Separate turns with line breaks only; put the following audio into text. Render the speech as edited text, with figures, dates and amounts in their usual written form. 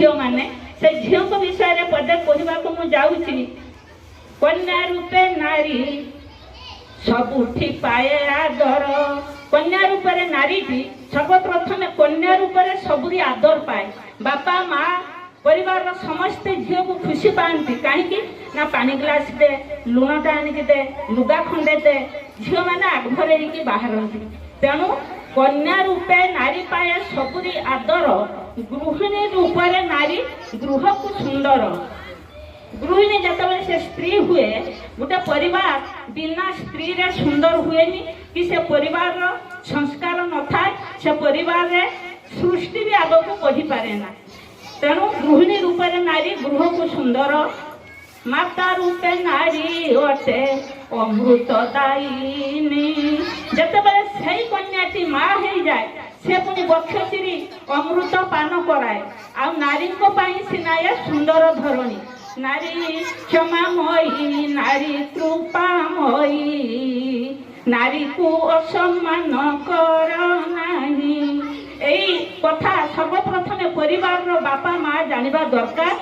झील मैंने से झील को विषय पदे कहवाक मुझे कन्या रूपे नारी सबुठी पाए आदर कन्या रूपे नारी सर्वप्रथम कन्या रूपे सबुरी आदर पाए बापा माँ परिवार समस्ते झील को खुशी पाती कहीं ना पानी ग्लास दे लुण टा आनिक दे लुगा खंडे दे झील मैंने आगभर बाहर तेणु कन्या रूपे नारी पाए सबुरी आदर गृहिणी रूपे नारी गृह को सुंदर गृहिणी जिते से स्त्री हुए गोटे परिवार बिना स्त्री रे सुंदर हुए कि से परिवार संस्कार न थाए से परिवार रे सृष्टि भी आग को बढ़ी पारे ना तेणु गृहिणी रूपे नारी गृह को सुंदर माता रूपे नारी अटे अमृतदायिनी जिते से कन्याटी माँ हो जाए से पुणी बक्ष चिरी अमृत पान कराए आ नारी सिना सुंदर धरणी नारी क्षमामयी नारी कृपामयी नारी को असम्मान कर नहीं यही कथा सर्वप्रथमे परिवार बापा माँ जानिबा दरकार